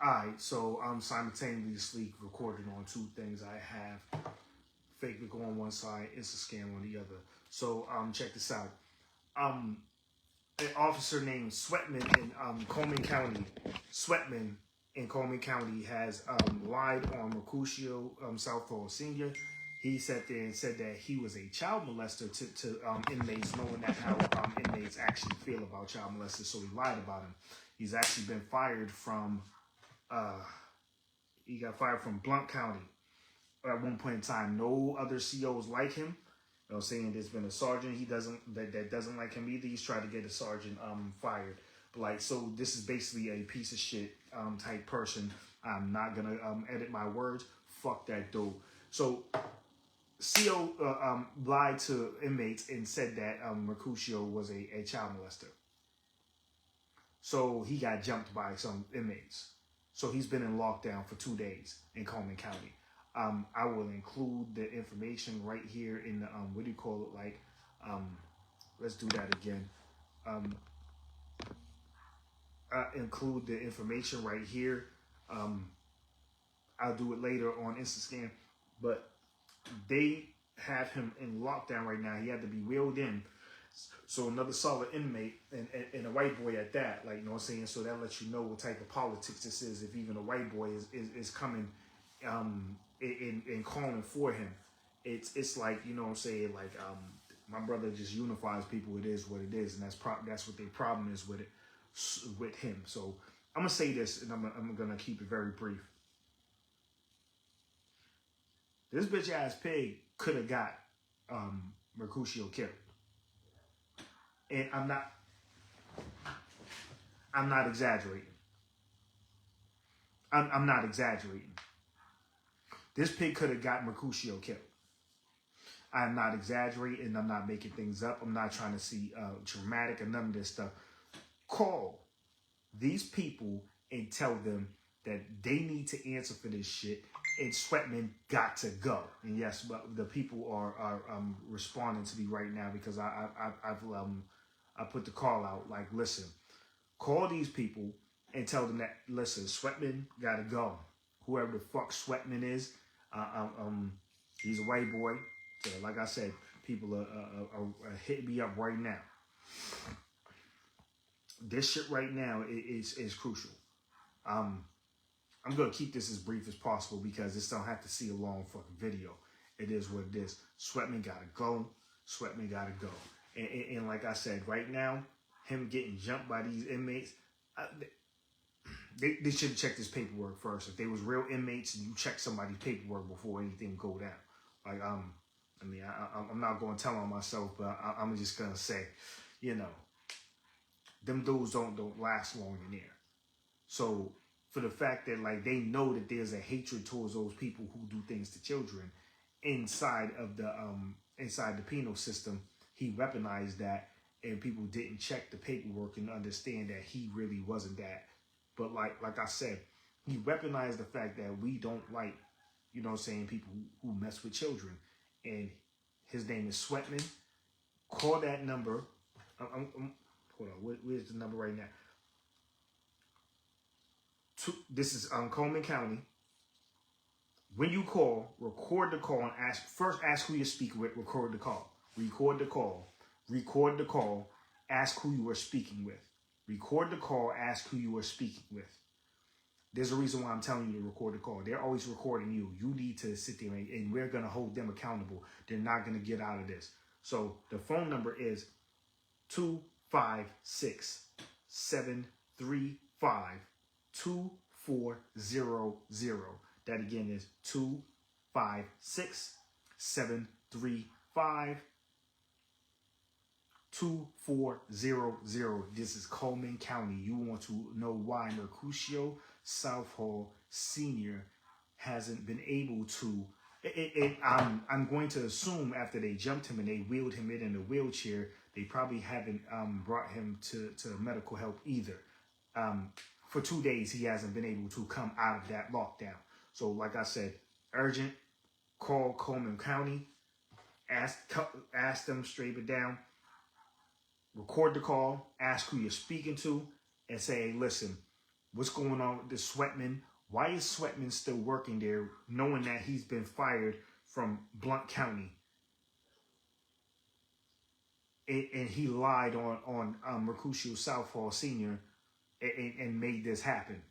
Alright, so I'm simultaneously recording on two things. I have Facebook on one side, Instascan on the other. So check this out. An officer named SWEATMAN in Coleman County, SWEATMAN in Coleman County has lied on Mercutio Southall Sr. He sat there and said that he was a child molester to inmates, knowing that how inmates actually feel about child molesters. So he lied about him. He's actually been fired from. He got fired from Blount County at one point in time. No other COs like him. You know what I'm saying? There's been a sergeant that doesn't like him either. He's tried to get a sergeant fired. But like, so this is basically a piece of shit type person. I'm not gonna edit my words. Fuck that dude. So CO lied to inmates and said that Mercutio was a child molester. So he got jumped by some inmates. So he's been in lockdown for 2 days in Coleman County. I will include the information right here in the, what do you call it? Like, let's do that again. Include the information right here. I'll do it later on Instascan, but they have him in lockdown right now. He had to be wheeled in. So another solid inmate and a white boy at that, like, you know what I'm saying? So that lets you know what type of politics this is. If even a white boy is coming in calling for him, it's like, you know what I'm saying? Like, my brother just unifies people. It is what it is, and that's what their problem is with it, with him. So I'm gonna say this, and I'm gonna keep it very brief. This bitch ass pig could have got Mercutio killed. And I'm not exaggerating. I'm not exaggerating. This pig could have got Mercutio killed. I'm not exaggerating. I'm not making things up. I'm not trying to see dramatic or none of this stuff. Call these people and tell them that they need to answer for this shit. And SWEATMAN got to go. And yes, but the people are responding to me right now because I put the call out, like, listen, call these people and tell them that, listen, SWEATMAN gotta go. Whoever the fuck SWEATMAN is, he's a white boy. So like I said, people are hitting me up right now. This shit right now is crucial. I'm gonna keep this as brief as possible because this don't have to see a long fucking video. It is what it is. SWEATMAN gotta go. SWEATMAN gotta go. And like I said, right now, him getting jumped by these inmates, they should have checked his paperwork first. If they was real inmates, and you check somebody's paperwork before anything go down. Like, I mean, I'm not going to tell on myself, but I'm just going to say, you know, them dudes don't last long in there. So for the fact that, like, they know that there's a hatred towards those people who do things to children inside of the penal system, he weaponized that, and people didn't check the paperwork and understand that he really wasn't that. But like I said, he weaponized the fact that we don't like, you know what I'm saying, people who mess with children. And his name is SWEATMAN. Call that number. Hold on, where's the number right now? This is Coleman County. When you call, record the call and ask who you're speaking with. Record the call. Record the call. Record the call. Ask who you are speaking with. Record the call. Ask who you are speaking with. There's a reason why I'm telling you to record the call. They're always recording you. You need to sit there and we're going to hold them accountable. They're not going to get out of this. So the phone number is 256-735-2400. That again is 256-735-2400. This is Coleman County. You want to know why Mercutio Southall Sr. hasn't been able to. I'm going to assume after they jumped him and they wheeled him in a wheelchair, they probably haven't brought him to medical help either. For 2 days, he hasn't been able to come out of that lockdown. So like I said, urgent, call Coleman County, ask them straight it down, record the call, ask who you're speaking to, and say, hey, listen, What's going on with this SWEATMAN? Why is SWEATMAN still working there, knowing that he's been fired from Blount County? And he lied on Mercutio Southall Sr. and made this happen.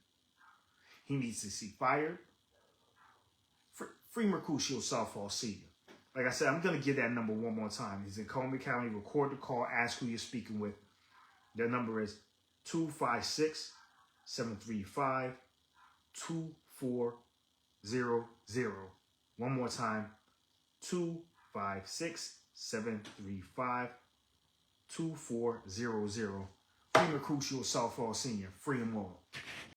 He needs to see fired. Free Mercutio Southall Sr. Like I said, I'm going to give that number one more time. He's in Coleman County. Record the call. Ask who you're speaking with. Their number is 256-735-2400. One more time. 256-735-2400. Free Mercutio Southall Sr. Free them all.